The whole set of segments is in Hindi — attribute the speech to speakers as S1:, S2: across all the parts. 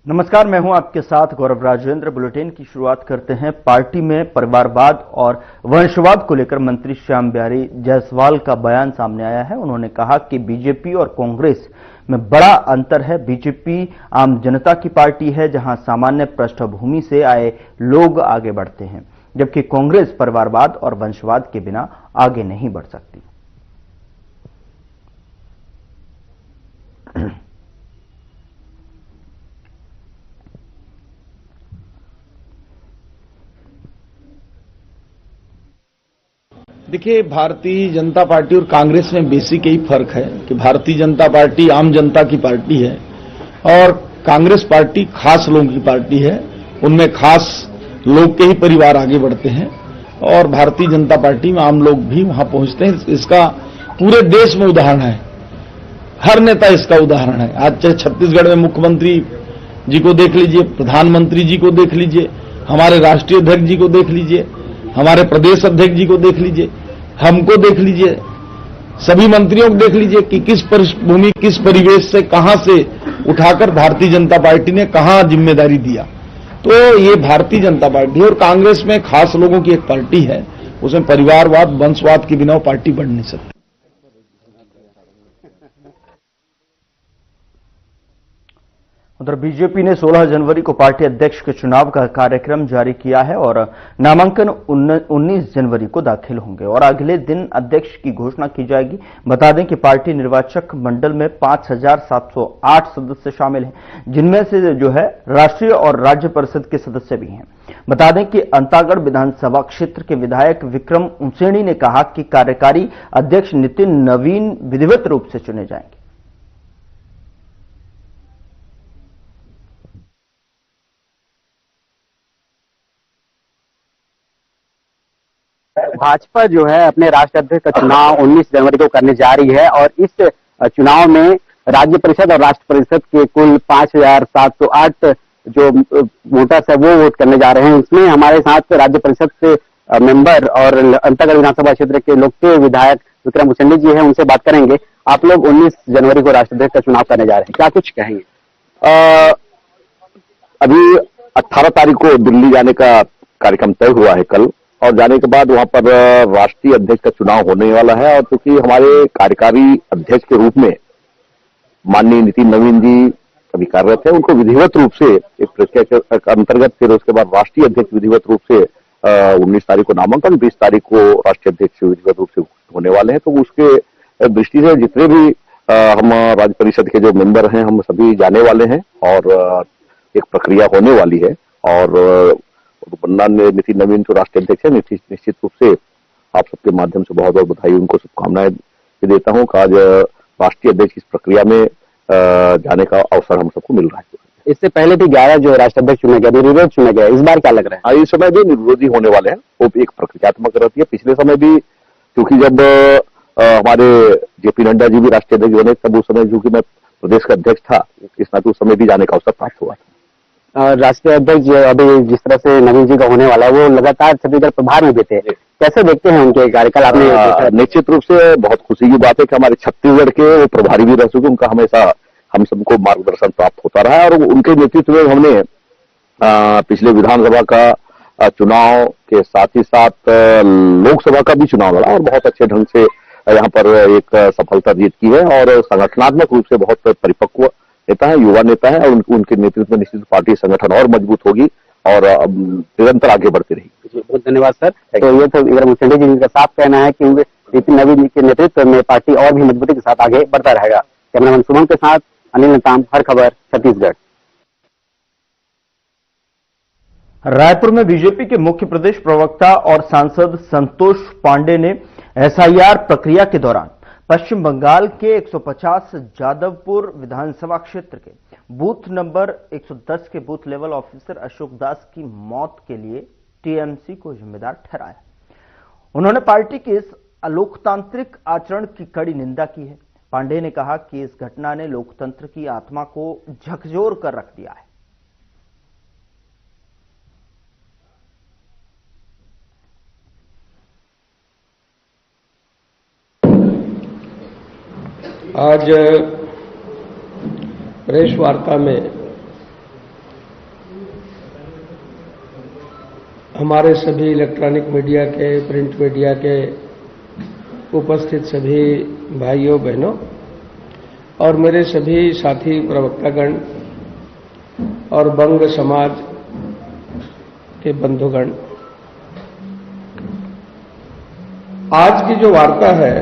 S1: नमस्कार, मैं हूं आपके साथ गौरव राजेंद्र। बुलेटिन की शुरुआत करते हैं। पार्टी में परिवारवाद और वंशवाद को लेकर मंत्री श्याम बिहारी जायसवाल का बयान सामने आया है। उन्होंने कहा कि बीजेपी और कांग्रेस में बड़ा अंतर है। बीजेपी आम जनता की पार्टी है, जहां सामान्य पृष्ठभूमि से आए लोग आगे बढ़ते हैं, जबकि कांग्रेस परिवारवाद और वंशवाद के बिना आगे नहीं बढ़ सकती।
S2: देखिए, भारतीय जनता पार्टी और कांग्रेस में बेसिक यही फर्क है कि भारतीय जनता पार्टी आम जनता की पार्टी है और कांग्रेस पार्टी खास लोगों की पार्टी है। उनमें खास लोग के ही परिवार आगे बढ़ते हैं और भारतीय जनता पार्टी में आम लोग भी वहां पहुंचते हैं। इसका पूरे देश में उदाहरण है, हर नेता इसका उदाहरण है। आज चाहे छत्तीसगढ़ में मुख्यमंत्री जी को देख लीजिए, प्रधानमंत्री जी को देख लीजिए, हमारे राष्ट्रीय अध्यक्ष जी को देख लीजिए, हमारे प्रदेश अध्यक्ष जी को देख लीजिए, हमको देख लीजिए, सभी मंत्रियों को देख लीजिए कि किस पृष्ठभूमि, किस परिवेश से, कहां से उठाकर भारतीय जनता पार्टी ने कहां जिम्मेदारी दिया। तो ये भारतीय जनता पार्टी और कांग्रेस में खास लोगों की एक पार्टी है, उसमें परिवारवाद, वंशवाद के बिना वो पार्टी बढ़ नहीं सकती।
S1: उधर बीजेपी ने 16 जनवरी को पार्टी अध्यक्ष के चुनाव का कार्यक्रम जारी किया है और नामांकन 19 जनवरी को दाखिल होंगे और अगले दिन अध्यक्ष की घोषणा की जाएगी। बता दें कि पार्टी निर्वाचक मंडल में 5708 सदस्य शामिल हैं, जिनमें से जो है राष्ट्रीय और राज्य परिषद के सदस्य भी हैं। बता दें कि अंतागढ़ विधानसभा क्षेत्र के विधायक विक्रम उसेंडी ने कहा कि कार्यकारी अध्यक्ष नितिन नवीन विधिवत रूप से चुने जाएंगे।
S3: भाजपा जो है अपने राष्ट्रीय अध्यक्ष का चुनाव 19 जनवरी को करने जा रही है और इस चुनाव में राज्य परिषद और राष्ट्र परिषद के कुल 5708 जो वोटर्स है वो वोट करने जा रहे हैं। इसमें हमारे साथ राज्य परिषद के मेंबर और अंतागढ़ विधानसभा क्षेत्र के लोकप्रिय विधायक विक्रम उसेंडी जी हैं, उनसे बात करेंगे। आप लोग 19 जनवरी को राष्ट्रीय अध्यक्ष का चुनाव करने जा रहे हैं, क्या कुछ कहेंगे?
S4: अभी 18 तारीख को दिल्ली जाने का कार्यक्रम तय हुआ है कल, और जाने के बाद वहां पर राष्ट्रीय अध्यक्ष का चुनाव होने वाला है। और क्योंकि हमारे कार्यकारी अध्यक्ष के रूप में माननीय नितिन नवीन जी अभी कार्यरत है, उनको विधिवत रूप से एक प्रक्रिया के अंतर्गत फिर उसके बाद राष्ट्रीय अध्यक्ष विधिवत रूप से 19 तारीख को नामांकन, 20 तारीख को राष्ट्रीय अध्यक्ष विधिवत रूप से होने वाले हैं। तो उसके दृष्टि से जितने भी हम राज्य परिषद के जो मेंबर हैं, हम सभी जाने वाले हैं और एक प्रक्रिया होने वाली है। और बनना नितिन नवीन जो राष्ट्रीय अध्यक्ष है, निश्चित रूप से आप सबके माध्यम से बहुत बहुत बधाई, उनको शुभकामनाएं देता हूं कि आज राष्ट्रीय अध्यक्ष इस प्रक्रिया में जाने का अवसर हम सबको मिल रहा है।
S3: इससे पहले भी 11 जो राष्ट्रीय अध्यक्ष चुना गया, निर्विरोध चुना गया, इस बार क्या लग रहा है?
S4: इस समय भी निर्विरोधी होने वाले हैं, वो एक प्रक्रियात्मक रहती है। पिछले समय भी क्योंकि जब हमारे जेपी नड्डा जी भी राष्ट्रीय अध्यक्ष बने, तब उस समय चूंकि मैं प्रदेश का अध्यक्ष था, इस नाते उस समय भी जाने का अवसर प्राप्त हुआ था।
S3: राष्ट्रीय अध्यक्ष अभी जिस तरह से नवीन जी का होने वाला है, वो लगातार छत्तीसगढ़ प्रभार में भी थे, कैसे देखते हैं उनके कार्यकाल? आपने
S4: निश्चित रूप से बहुत खुशी की बात है कि हमारे छत्तीसगढ़ के वो प्रभारी भी रह चुके, उनका हमेशा हम सबको मार्गदर्शन प्राप्त होता रहा है। और उनके नेतृत्व में हमने पिछले विधानसभा का चुनाव के साथ ही साथ लोकसभा का भी चुनाव लड़ा और बहुत अच्छे ढंग से यहाँ पर एक सफलता जीत की है। और संगठनात्मक रूप से बहुत परिपक्व नेता है, युवा नेता है, और उनके नेतृत्व में निश्चित पार्टी संगठन और मजबूत होगी और निरंतर आगे बढ़ती रहेगी।
S3: बहुत धन्यवाद सर। तो ये तो विक्रम उसेंडी जी का साफ कहना है कि नितिन नवीन जी के नेतृत्व में पार्टी और भी मजबूती के साथ आगे बढ़ता रहेगा। कैमरामैन सुमन के साथ अनिल नेताम, हर खबर, छत्तीसगढ़।
S1: रायपुर में बीजेपी के मुख्य प्रदेश प्रवक्ता और सांसद संतोष पांडे ने एसआईआर प्रक्रिया के दौरान पश्चिम बंगाल के 150 जादवपुर विधानसभा क्षेत्र के बूथ नंबर 110 के बूथ लेवल ऑफिसर अशोक दास की मौत के लिए टीएमसी को जिम्मेदार ठहराया। उन्होंने पार्टी के इस अलोकतांत्रिक आचरण की कड़ी निंदा की है। पांडे ने कहा कि इस घटना ने लोकतंत्र की आत्मा को झकझोर कर रख दिया है।
S5: आज प्रेस वार्ता में हमारे सभी इलेक्ट्रॉनिक मीडिया के, प्रिंट मीडिया के उपस्थित सभी भाइयों बहनों और मेरे सभी साथी प्रवक्तागण और बंग समाज के बंधुगण, आज की जो वार्ता है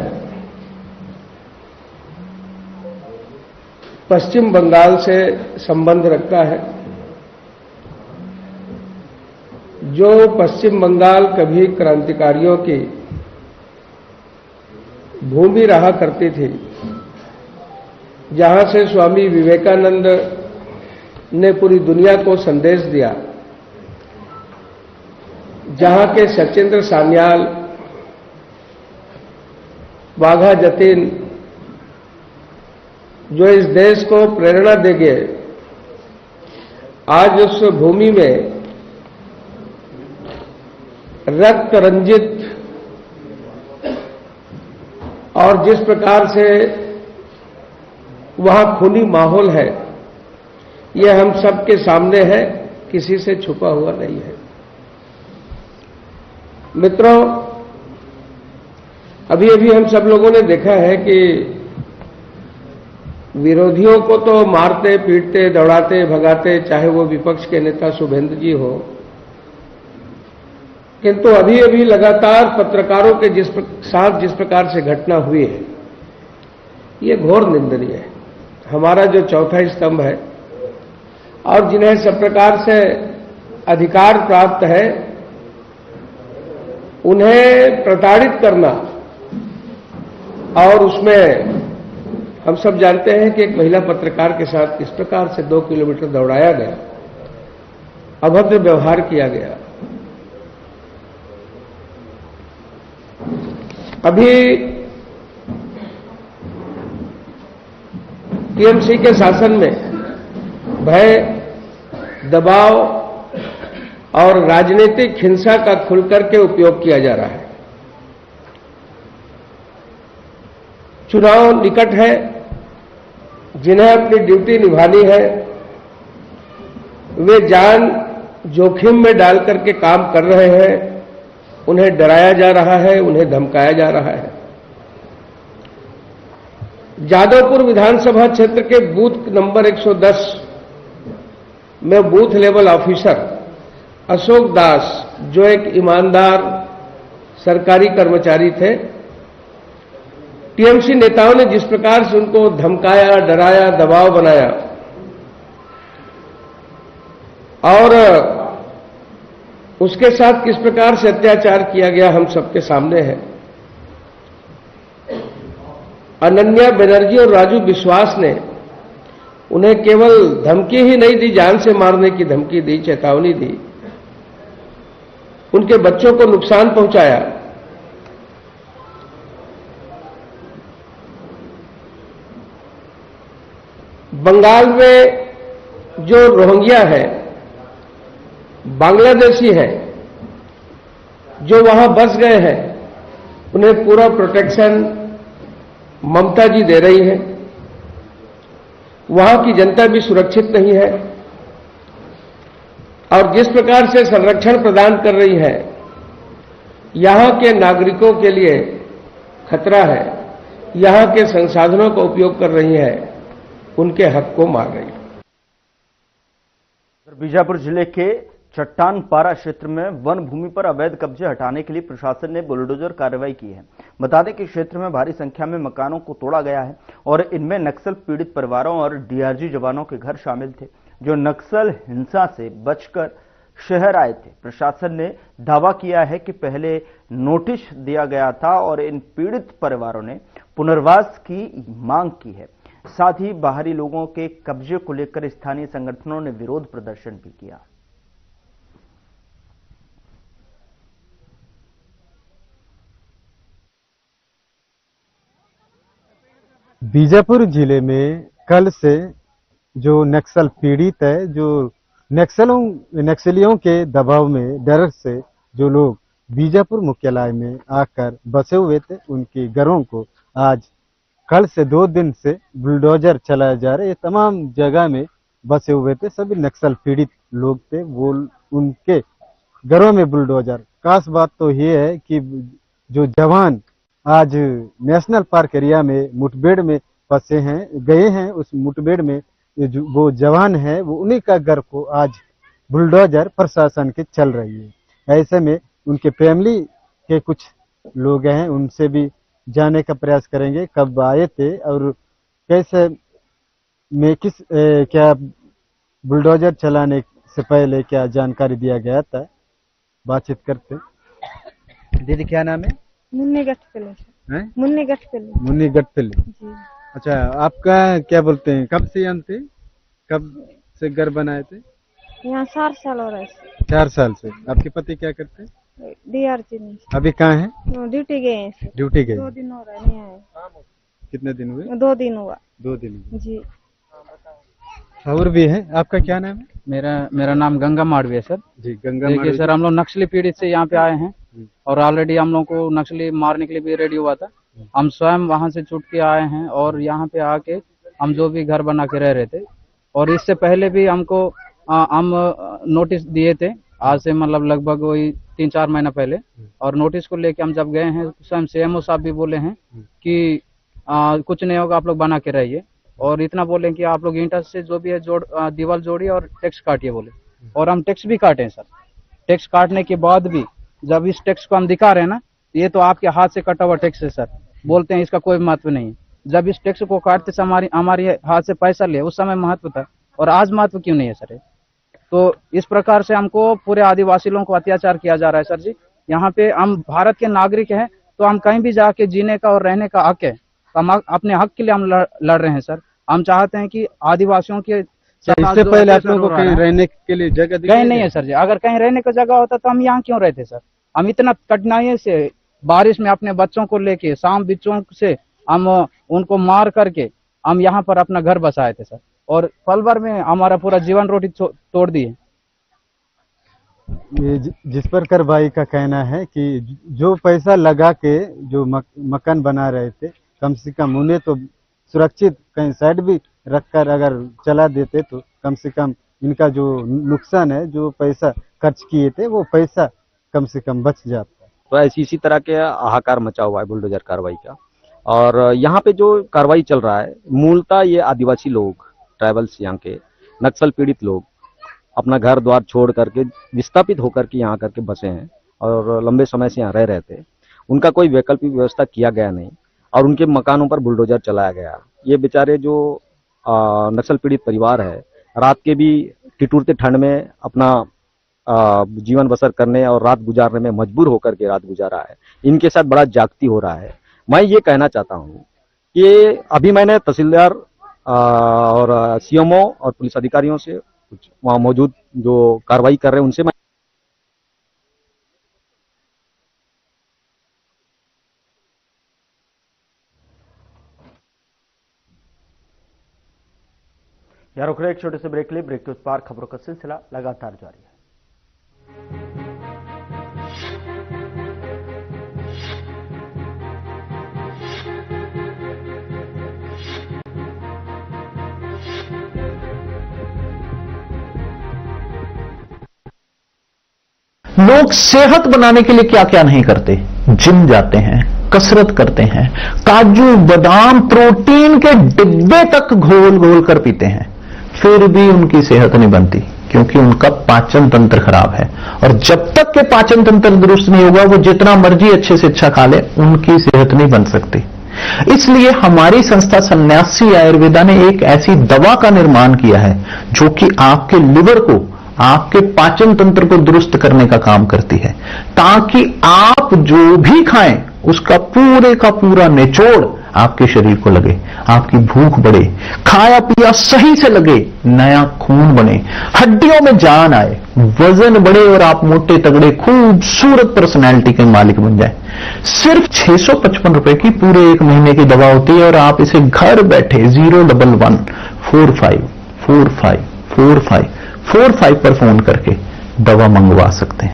S5: पश्चिम बंगाल से संबंध रखता है। जो पश्चिम बंगाल कभी क्रांतिकारियों की भूमि रहा करती थी, जहां से स्वामी विवेकानंद ने पूरी दुनिया को संदेश दिया, जहां के सचिंद्र सान्याल, वाघा जतीन जो इस देश को प्रेरणा देंगे, आज उस भूमि में रक्त रंजित और जिस प्रकार से वहां खूनी माहौल है, यह हम सबके सामने है, किसी से छुपा हुआ नहीं है। मित्रों, अभी अभी हम सब लोगों ने देखा है कि विरोधियों को तो मारते, पीटते, दौड़ाते, भगाते, चाहे वो विपक्ष के नेता शुभेंदु जी हो, किंतु अभी अभी लगातार पत्रकारों के साथ जिस प्रकार से घटना हुई है, ये घोर निंदनीय है। हमारा जो चौथा स्तंभ है और जिन्हें सब प्रकार से अधिकार प्राप्त है, उन्हें प्रताड़ित करना, और उसमें हम सब जानते हैं कि एक महिला पत्रकार के साथ किस प्रकार से 2 किलोमीटर दौड़ाया गया, अभद्र व्यवहार किया गया। अभी टीएमसी के शासन में भय, दबाव और राजनीतिक हिंसा का खुलकर के उपयोग किया जा रहा है। चुनाव निकट है, जिन्हें अपनी ड्यूटी निभानी है, वे जान जोखिम में डाल करके काम कर रहे हैं। उन्हें डराया जा रहा है, उन्हें धमकाया जा रहा है। जादवपुर विधानसभा क्षेत्र के बूथ नंबर 110 में बूथ लेवल ऑफिसर अशोक दास, जो एक ईमानदार सरकारी कर्मचारी थे, टीएमसी नेताओं ने जिस प्रकार से उनको धमकाया, डराया, दबाव बनाया और उसके साथ किस प्रकार से अत्याचार किया गया, हम सबके सामने है। अनन्या बनर्जी और राजू विश्वास ने उन्हें केवल धमकी ही नहीं दी, जान से मारने की धमकी दी, चेतावनी दी, उनके बच्चों को नुकसान पहुंचाया। बंगाल में जो रोहिंग्या है, बांग्लादेशी हैं, जो वहां बस गए हैं, उन्हें पूरा प्रोटेक्शन ममता जी दे रही है। वहां की जनता भी सुरक्षित नहीं है और जिस प्रकार से संरक्षण प्रदान कर रही है, यहां के नागरिकों के लिए खतरा है। यहां के संसाधनों का उपयोग कर रही है, उनके हक को मार रही है।
S1: बीजापुर जिले के चट्टान पारा क्षेत्र में वन भूमि पर अवैध कब्जे हटाने के लिए प्रशासन ने बुलडोजर कार्रवाई की है। बता दें कि क्षेत्र में भारी संख्या में मकानों को तोड़ा गया है और इनमें नक्सल पीड़ित परिवारों और डीआरजी जवानों के घर शामिल थे, जो नक्सल हिंसा से बचकर शहर आए थे। प्रशासन ने दावा किया है कि पहले नोटिस दिया गया था और इन पीड़ित परिवारों ने पुनर्वास की मांग की है। साथ ही बाहरी लोगों के कब्जे को लेकर स्थानीय संगठनों ने विरोध प्रदर्शन भी किया।
S6: बीजापुर जिले में कल से जो नक्सल पीड़ित है, जो नक्सलियों के दबाव में, डर से जो लोग बीजापुर मुख्यालय में आकर बसे हुए थे, उनके घरों को आज कल से 2 दिन से बुलडोजर चलाया जा रहा है। ये तमाम जगह में बसे हुए थे, सभी नक्सल पीड़ित लोग थे। वो उनके घरों में बुलडोजर। खास बात तो ये है कि जो जवान आज नेशनल पार्क एरिया में मुठभेड़ में फंसे हैं, गए हैं, उस मुठभेड़ में वो जवान है, वो उन्हीं का घर को आज बुलडोजर प्रशासन के चल रही है। ऐसे में उनके फैमिली के कुछ लोग हैं, उनसे भी जाने का प्रयास करेंगे कब आए थे और कैसे में क्या बुलडोजर चलाने से पहले क्या जानकारी दिया गया था। बातचीत करते। दीदी क्या नाम है?
S7: मुन्नी गठपल्ली से।
S6: हैं?
S7: मुन्नी गठपल्ली।
S6: मुन्नी गठपल्ली।
S7: जी।
S6: अच्छा, आपका क्या बोलते हैं, कब से यहाँ थे, कब से घर बनाए थे?
S7: यहाँ 4 साल हो रहा है।
S6: 4 साल से। आपके पति क्या करते हैं?
S7: DRG में।
S6: अभी कहाँ हैं?
S7: ड्यूटी गए हैं।
S6: ड्यूटी गए।
S7: 2 दिन हो रहा है, नहीं आए।
S6: कितने दिन हुए?
S7: 2 दिन हुआ।
S6: 2 दिन हुए।
S7: जी।
S6: और भी है। आपका क्या नाम है?
S8: मेरा नाम गंगा माड़वी है सर।
S6: जी, गंगा
S8: देखिए
S6: माड़वी।
S8: सर, हम लोग नक्सली पीड़ित से यहाँ पे आए हैं और ऑलरेडी हम लोग को नक्सली मारने के लिए भी रेडी हुआ था। हम स्वयं वहाँ से छूट के आए हैं और यहाँ पे आके हम जो भी घर बना के रह रहे थे, और इससे पहले भी हमको हम नोटिस दिए थे, आज से मतलब लगभग वही 3-4 महीना पहले। और नोटिस को लेके हम जब गए हैं, स्वयं CMO साहब भी बोले हैं कि कुछ नहीं होगा, आप लोग बना के रहिए। और इतना बोले कि आप लोग ईंटा से जो भी है दीवार जोड़िए और टैक्स काटिए बोले। और हम टैक्स भी काटे हैं सर। टैक्स काटने के बाद भी जब इस टैक्स को हम दिखा रहे हैं ना, ये तो आपके हाथ से कटा हुआ टैक्स है सर। बोलते हैं इसका कोई महत्व नहीं है। जब इस टैक्स को काटते समय हमारे हाथ से पैसा लिए, उस समय महत्व था, और आज महत्व क्यों नहीं है सर? तो इस प्रकार से हमको पूरे आदिवासी लोगों को अत्याचार किया जा रहा है सर जी। यहाँ पे हम भारत के नागरिक हैं, तो हम कहीं भी जाके जीने का और रहने का हक है। हम अपने हक के लिए हम लड़ रहे हैं सर। हम चाहते हैं कि आदिवासियों के
S6: इससे पहले आप लोगों को कहीं रहने के लिए जगह
S8: कहीं नहीं है सर जी। अगर कहीं रहने का जगह होता तो हम यहाँ क्यों रहते सर? हम इतना कठिनाई से बारिश में अपने बच्चों को लेके, शाम बच्चों से हम उनको मार करके हम यहाँ पर अपना घर बसाए थे सर, और पल भर में हमारा पूरा जीवन रोटी तोड़ दिए।
S6: जिस पर भाई का कहना है कि जो पैसा लगा के जो मकान बना रहे थे, कम से कम उन्हें तो सुरक्षित कहीं साइड भी रखकर अगर चला देते तो कम से कम इनका जो नुकसान है, जो पैसा खर्च किए थे, वो पैसा कम से कम बच जाता।
S9: तो इसी तरह के हाहाकार मचा हुआ है बुलडोजर कार्रवाई का। और यहाँ पे जो कार्रवाई चल रहा है, मूलतः ये आदिवासी लोग, ट्राइबल्स, यहाँ के नक्सल पीड़ित लोग अपना घर द्वार छोड़ करके विस्थापित होकर के यहाँ करके बसे हैं और लंबे समय से यहाँ रह रहे थे। उनका कोई वैकल्पिक व्यवस्था किया गया नहीं और उनके मकानों पर बुलडोजर चलाया गया। ये बेचारे जो नक्सल पीड़ित परिवार है, रात के भी ठिठुरते ठंड में अपना जीवन बसर करने और रात गुजारने में मजबूर होकर के रात गुजारा है। इनके साथ बड़ा जागती हो रहा है। मैं ये कहना चाहता हूँ कि अभी मैंने तहसीलदार और CMO और पुलिस अधिकारियों से, कुछ वहाँ मौजूद जो कार्रवाई कर रहे हैं उनसे मैं
S1: यहाँ रुक रहे एक छोटे से ब्रेक के लिए। ब्रेक के उत्पाद खबरों का सिलसिला लगातार जारी है।
S10: लोग सेहत बनाने के लिए क्या क्या नहीं करते। जिम जाते हैं, कसरत करते हैं, काजू बादाम प्रोटीन के डिब्बे तक घोल घोल कर पीते हैं, फिर भी उनकी सेहत नहीं बनती, क्योंकि उनका पाचन तंत्र खराब है। और जब तक के पाचन तंत्र दुरुस्त नहीं होगा, वो जितना मर्जी अच्छे से अच्छा खा ले, उनकी सेहत नहीं बन सकती। इसलिए हमारी संस्था सन्यासी आयुर्वेदा ने एक ऐसी दवा का निर्माण किया है जो कि आपके लिवर को, आपके पाचन तंत्र को दुरुस्त करने का काम करती है, ताकि आप जो भी खाएं उसका पूरे का पूरा निचोड़ आपके शरीर को लगे, आपकी भूख बढ़े, खाया पिया सही से लगे, नया खून बने, हड्डियों में जान आए, वजन बढ़े और आप मोटे तगड़े खूबसूरत पर्सनैलिटी के मालिक बन जाए। सिर्फ 655 रुपए की पूरे 1 महीने की दवा होती है और आप इसे घर बैठे 01145454545 पर फोन करके दवा मंगवा सकते हैं।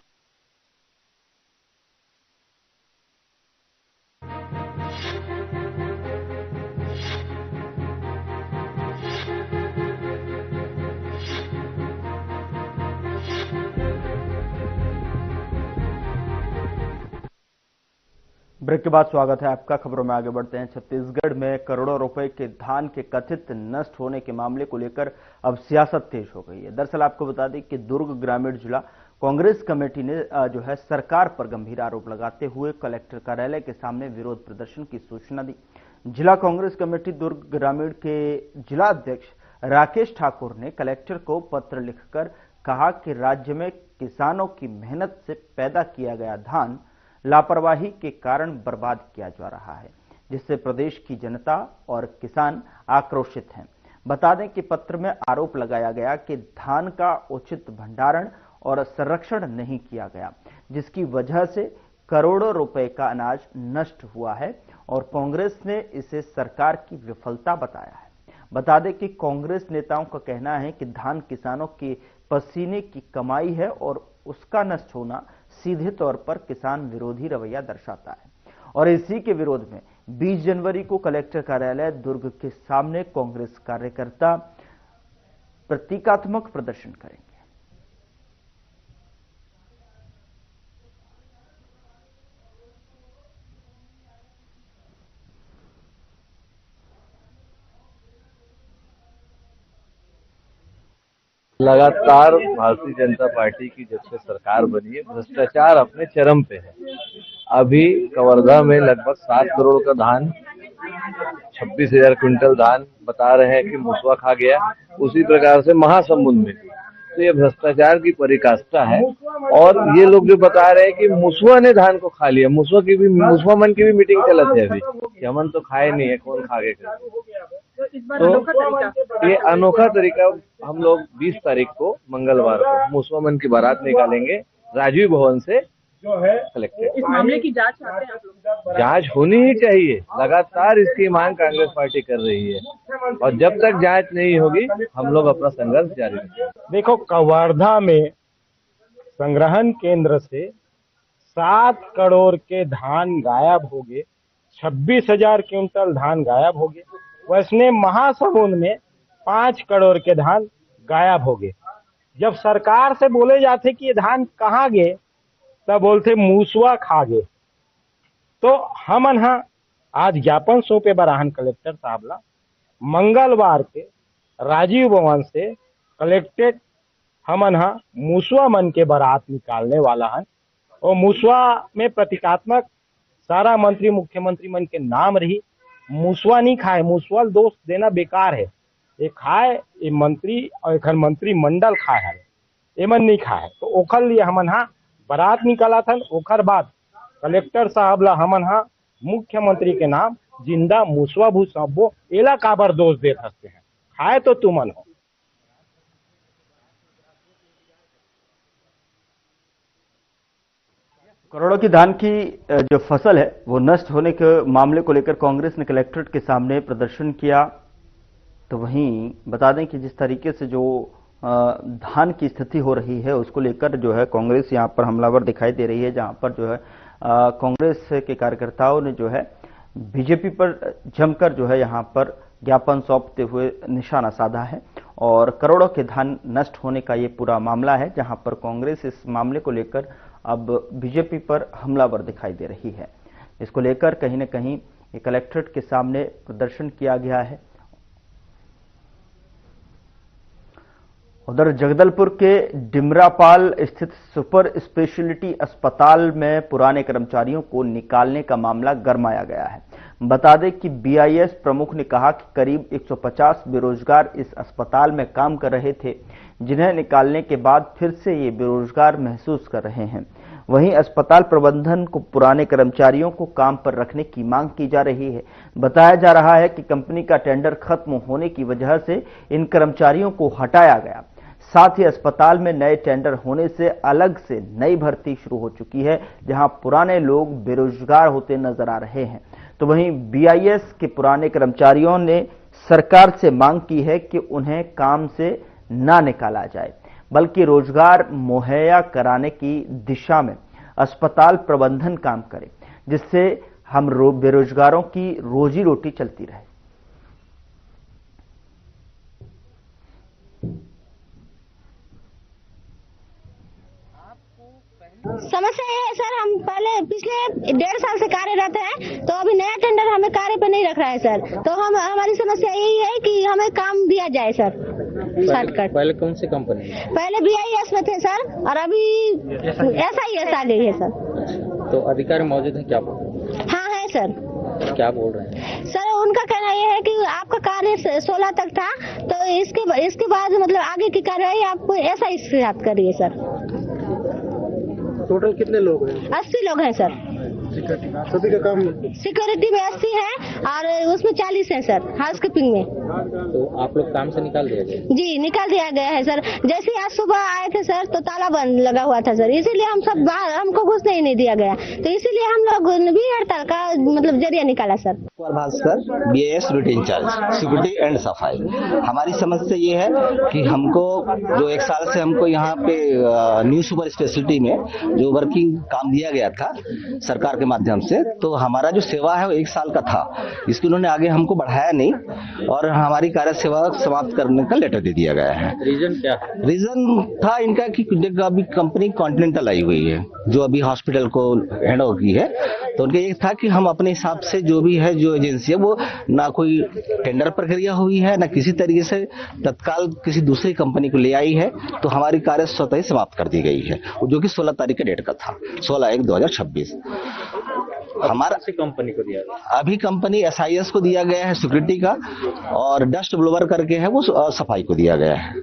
S1: ब्रेक के बाद स्वागत है आपका। खबरों में आगे बढ़ते हैं। छत्तीसगढ़ में करोड़ों रुपए के धान के कथित नष्ट होने के मामले को लेकर अब सियासत तेज हो गई है। दरअसल आपको बता दें कि दुर्ग ग्रामीण जिला कांग्रेस कमेटी ने जो है सरकार पर गंभीर आरोप लगाते हुए कलेक्टर कार्यालय के सामने विरोध प्रदर्शन की सूचना दी। जिला कांग्रेस कमेटी दुर्ग ग्रामीण के जिला अध्यक्ष राकेश ठाकुर ने कलेक्टर को पत्र लिखकर कहा कि राज्य में किसानों की मेहनत से पैदा किया गया धान लापरवाही के कारण बर्बाद किया जा रहा है, जिससे प्रदेश की जनता और किसान आक्रोशित हैं। बता दें कि पत्र में आरोप लगाया गया कि धान का उचित भंडारण और संरक्षण नहीं किया गया, जिसकी वजह से करोड़ों रुपए का अनाज नष्ट हुआ है और कांग्रेस ने इसे सरकार की विफलता बताया है। बता दें कि कांग्रेस नेताओं का कहना है कि धान किसानों के पसीने की कमाई है और उसका नष्ट होना सीधे तौर पर किसान विरोधी रवैया दर्शाता है। और इसी के विरोध में 20 जनवरी को कलेक्टर कार्यालय दुर्ग के सामने कांग्रेस कार्यकर्ता प्रतीकात्मक प्रदर्शन करेंगे।
S11: लगातार भारतीय जनता पार्टी की जब से सरकार बनी है, भ्रष्टाचार अपने चरम पे है। अभी कवर्धा में लगभग 7 करोड़ का धान, 26,000 क्विंटल धान बता रहे हैं कि मुसवा खा गया। उसी प्रकार से महासमुंद में भी तो ये भ्रष्टाचार की पराकाष्ठा है। और ये लोग जो बता रहे हैं कि मुसवा ने धान को खा लिया, मुसवा मन की भी मीटिंग चलत है अभी कि हमन तो खाए नहीं है, कौन खा गए। तो ये अनोखा तरीका हम लोग 20 तारीख को मंगलवार को मुसवा मन की बारात निकालेंगे राजीव भवन से कलेक्टेड।
S12: इस मामले की जांच चाहते हैं आप लोग?
S11: जांच होनी ही चाहिए। लगातार इसकी मांग कांग्रेस पार्टी कर रही है और जब तक जांच नहीं होगी हम लोग अपना संघर्ष जारी रखेंगे।
S13: देखो, कवर्धा में संग्रहण केंद्र से 7 करोड़ के धान गायब हो गए, 26,000 क्विंटल धान गायब हो गए। वैसने महासमुंद में 5 करोड़ के धान गायब हो गए। जब सरकार से बोले जाते कि ये धान कहाँ गए, तब बोलते मूसवा खा गए। तो हम आज ज्ञापन सौंपे बराहन कलेक्टर साहब ला। मंगलवार के राजीव भवन से कलेक्टेड हम मूसवा मन के बारात निकालने वाला है और मूसवा में प्रतीकात्मक सारा मंत्री मुख्यमंत्री मन के नाम रही। मूसवा नहीं खाए, मूसवा दोष देना बेकार है। ये खाए ये मंत्री और एक मंत्रिमंडल खाए है, एमन नहीं खाए। तो ओखर लिए हमन बारात निकाला था। ओखर बाद कलेक्टर साहब ला हमन मुख्यमंत्री के नाम जिंदा मूसवा भूसबो एला काबर दोष दे सकते हैं, खाए तो तुमन हो।
S1: करोड़ों की धान की जो फसल है वो नष्ट होने के मामले को लेकर कांग्रेस ने कलेक्ट्रेट के सामने प्रदर्शन किया। तो वहीं बता दें कि जिस तरीके से जो धान की स्थिति हो रही है उसको लेकर जो है कांग्रेस यहां पर हमलावर दिखाई दे रही है, जहां पर जो है कांग्रेस के कार्यकर्ताओं ने जो है बीजेपी पर जमकर जो है यहां पर ज्ञापन सौंपते हुए निशाना साधा है और करोड़ों के धान नष्ट होने का ये पूरा मामला है, जहां पर कांग्रेस इस मामले को लेकर अब बीजेपी पर हमलावर दिखाई दे रही है। इसको लेकर कहीं न कहीं ये कलेक्ट्रेट के सामने प्रदर्शन किया गया है। उधर जगदलपुर के डिमरापाल स्थित सुपर स्पेशलिटी अस्पताल में पुराने कर्मचारियों को निकालने का मामला गरमाया गया है। बता दें कि बीआईएस प्रमुख ने कहा कि करीब 150 बेरोजगार इस अस्पताल में काम कर रहे थे, जिन्हें निकालने के बाद फिर से ये बेरोजगार महसूस कर रहे हैं। वहीं अस्पताल प्रबंधन को पुराने कर्मचारियों को काम पर रखने की मांग की जा रही है। बताया जा रहा है कि कंपनी का टेंडर खत्म होने की वजह से इन कर्मचारियों को हटाया गया। साथ ही अस्पताल में नए टेंडर होने से अलग से नई भर्ती शुरू हो चुकी है, जहां पुराने लोग बेरोजगार होते नजर आ रहे हैं। तो वहीं बीआईएस के पुराने कर्मचारियों ने सरकार से मांग की है कि उन्हें काम से ना निकाला जाए, बल्कि रोजगार मुहैया कराने की दिशा में अस्पताल प्रबंधन काम करे, जिससे हम बेरोजगारों की रोजी रोटी चलती रहे।
S14: समस्या ये है सर, हम पहले पिछले 1.5 साल से कार्यरत हैं, तो अभी नया टेंडर हमें कार्य पे नहीं रख रहा है सर। तो हमारी समस्या यही है कि हमें काम दिया जाए सर। शॉर्टकट।
S15: पहले कौन सी कंपनी?
S14: पहले BIS में थे सर, और अभी SIS आ गई है सर।
S15: तो अधिकारी मौजूद है क्या?
S14: हाँ है सर।
S15: क्या बोल रहे हैं
S14: सर? उनका कहना यह है कि आपका कार्य 16 तक था, तो इसके बाद मतलब आगे की कार्रवाई आप SIS के साथ करिए सर।
S15: टोटल कितने लोग हैं?
S14: 80 लोग हैं सर।
S15: सभी का काम?
S14: सिक्योरिटी में 80 है और उसमें 40 है सर हाउसकीपिंग में।
S15: तो आप लोग काम से निकाल दिया गया?
S14: जी निकाल दिया गया है सर। जैसे आज सुबह आए थे सर तो ताला बंद लगा हुआ था सर, इसीलिए हम सब बाहर, हमको घुसने ही नहीं दिया गया, तो इसीलिए हम लोग भी हड़ताल का मतलब जरिया निकाला sir.
S16: Bhaskar, BIS duty in charge security and सफाई। हमारी समस्या ये है कि हमको जो 1 साल से हमको यहाँ पे न्यू सुपर स्पेशलिटी में जो वर्किंग काम दिया गया था सरकार के माध्यम से, तो हमारा जो सेवा है वो 1 साल का था, इसके उन्होंने आगे हमको बढ़ाया नहीं और हमारी कार्य सेवा समाप्त करने का लेटर दे दिया गया है।
S15: रीजन क्या?
S16: रीजन था इनका कि अभी कंपनी कॉन्टिनेंटल आई हुई है जो अभी हॉस्पिटल को हैंड ओवर की है, तो उनका ये था कि हम अपने हिसाब से जो भी है जो एजेंसी है वो ना कोई टेंडर प्रक्रिया हुई है ना किसी तरीके से तत्काल किसी दूसरी कंपनी को ले आई है, तो हमारी कार्य स्वतः ही समाप्त कर दी गई है, जो कि 16 तारीख के डेट का था, 16/1/2026। हमारा
S15: कंपनी को दिया?
S16: अभी कंपनी SIS को दिया गया है सिक्योरिटी का, और डस्ट ब्लोवर करके है वो सफाई को दिया गया है।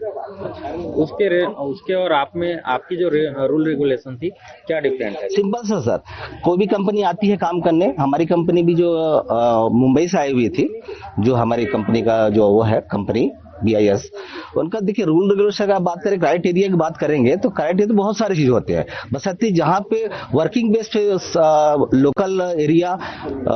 S15: उसके और आप में आपकी जो रूल रेगुलेशन थी क्या डिफरेंट है?
S16: सिंपल सा सर, कोई भी कंपनी आती है काम करने, हमारी कंपनी भी जो मुंबई से आई हुई थी, जो हमारी कंपनी का जो वो है कंपनी BIS, उनका देखिए रूल रेगुलेशन का बात करें, क्राइटेरिया की बात करेंगे तो क्राइटेरिया तो बहुत सारी चीज होते हैं, बशर्ते जहाँ पे वर्किंग बेस पे लोकल एरिया,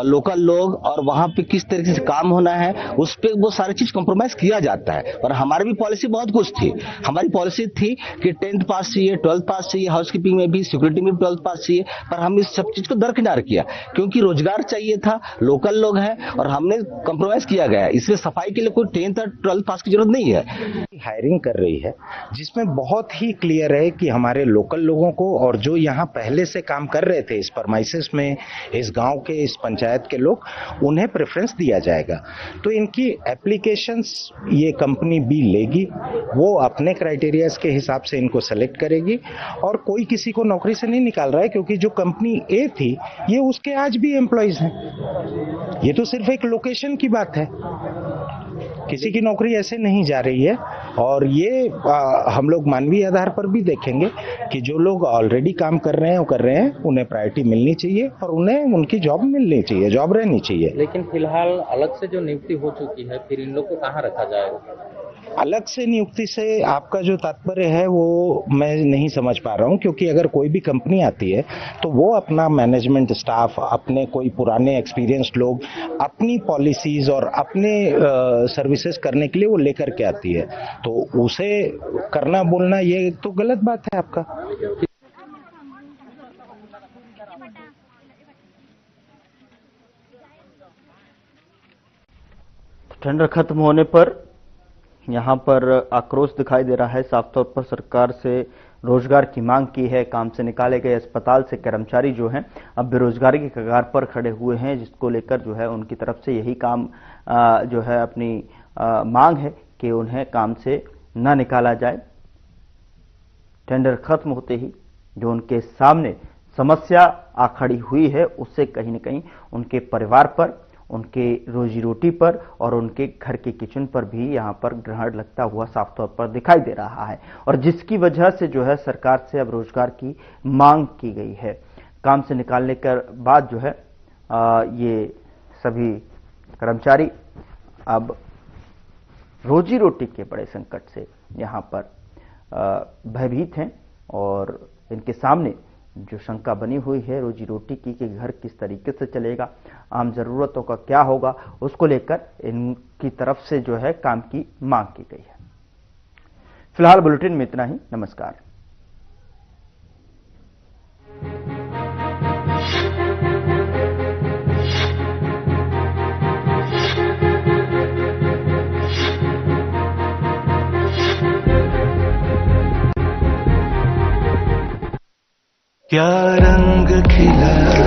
S16: लोकल लोग और वहाँ पे किस तरीके से काम होना है उस पे वो सारी चीज कॉम्प्रोमाइज किया जाता है। और हमारी भी पॉलिसी बहुत कुछ थी, हमारी पॉलिसी थी कि 10th पास चाहिए, 12th पास चाहिए, हाउसकीपिंग में भी, सिक्योरिटी में भी 12th पास चाहिए, पर हम इस सब चीज को दरकिनार किया क्योंकि रोजगार चाहिए था, लोकल लोग हैं और हमने कॉम्प्रोमाइज किया गया। इसमें सफाई के लिए कोई 10th और 12th पास की जरूरत नहीं है।
S17: हायरिंग कर रही है जिसमें बहुत ही क्लियर है कि हमारे लोकल लोगों को और जो यहाँ पहले से काम कर रहे थे इस परमाइसिस में, इस गांव के, इस पंचायत के लोग, उन्हें प्रेफरेंस दिया जाएगा। तो इनकी एप्लीकेशंस ये कंपनी B लेगी, वो अपने क्राइटेरियाज के हिसाब से इनको सेलेक्ट करेगी और कोई किसी को नौकरी से नहीं निकाल रहा है क्योंकि जो कंपनी A थी ये उसके आज भी एम्प्लॉयज हैं। ये तो सिर्फ एक लोकेशन की बात है, किसी की नौकरी ऐसे नहीं जा रही है। और ये हम लोग मानवीय आधार पर भी देखेंगे कि जो लोग ऑलरेडी काम कर रहे हैं वो कर रहे हैं, उन्हें प्रायोरिटी मिलनी चाहिए और उन्हें उनकी जॉब मिलनी चाहिए, जॉब रहनी चाहिए।
S15: लेकिन फिलहाल अलग से जो नियुक्ति हो चुकी है, फिर इन लोग को कहाँ रखा जाएगा?
S17: अलग से नियुक्ति से आपका जो तात्पर्य है वो मैं नहीं समझ पा रहा हूं, क्योंकि अगर कोई भी कंपनी आती है तो वो अपना मैनेजमेंट स्टाफ, अपने कोई पुराने एक्सपीरियंस्ड लोग, अपनी पॉलिसीज और अपने सर्विसेज करने के लिए वो लेकर के आती है, तो उसे करना बोलना ये तो गलत बात है आपका।
S1: टेंडर खत्म होने पर यहाँ पर आक्रोश दिखाई दे रहा है। साफ तौर पर सरकार से रोजगार की मांग की है। काम से निकाले गए अस्पताल से कर्मचारी जो हैं अब बेरोजगारी की कगार पर खड़े हुए हैं, जिसको लेकर जो है उनकी तरफ से यही काम जो है अपनी मांग है कि उन्हें काम से न निकाला जाए। टेंडर खत्म होते ही जो उनके सामने समस्या आ खड़ी हुई है उससे कहीं न कहीं उनके परिवार पर, उनके रोजी रोटी पर और उनके घर के किचन पर भी यहाँ पर ग्रहण लगता हुआ साफ तौर पर दिखाई दे रहा है, और जिसकी वजह से जो है सरकार से अब रोजगार की मांग की गई है। काम से निकालने के बाद जो है ये सभी कर्मचारी अब रोजी रोटी के बड़े संकट से यहाँ पर भयभीत हैं और इनके सामने जो शंका बनी हुई है रोजी रोटी की कि घर किस तरीके से चलेगा, आम जरूरतों का क्या होगा, उसको लेकर इनकी तरफ से जो है काम की मांग की गई है। फिलहाल बुलेटिन में इतना ही। नमस्कार।
S18: क्या रंग खिला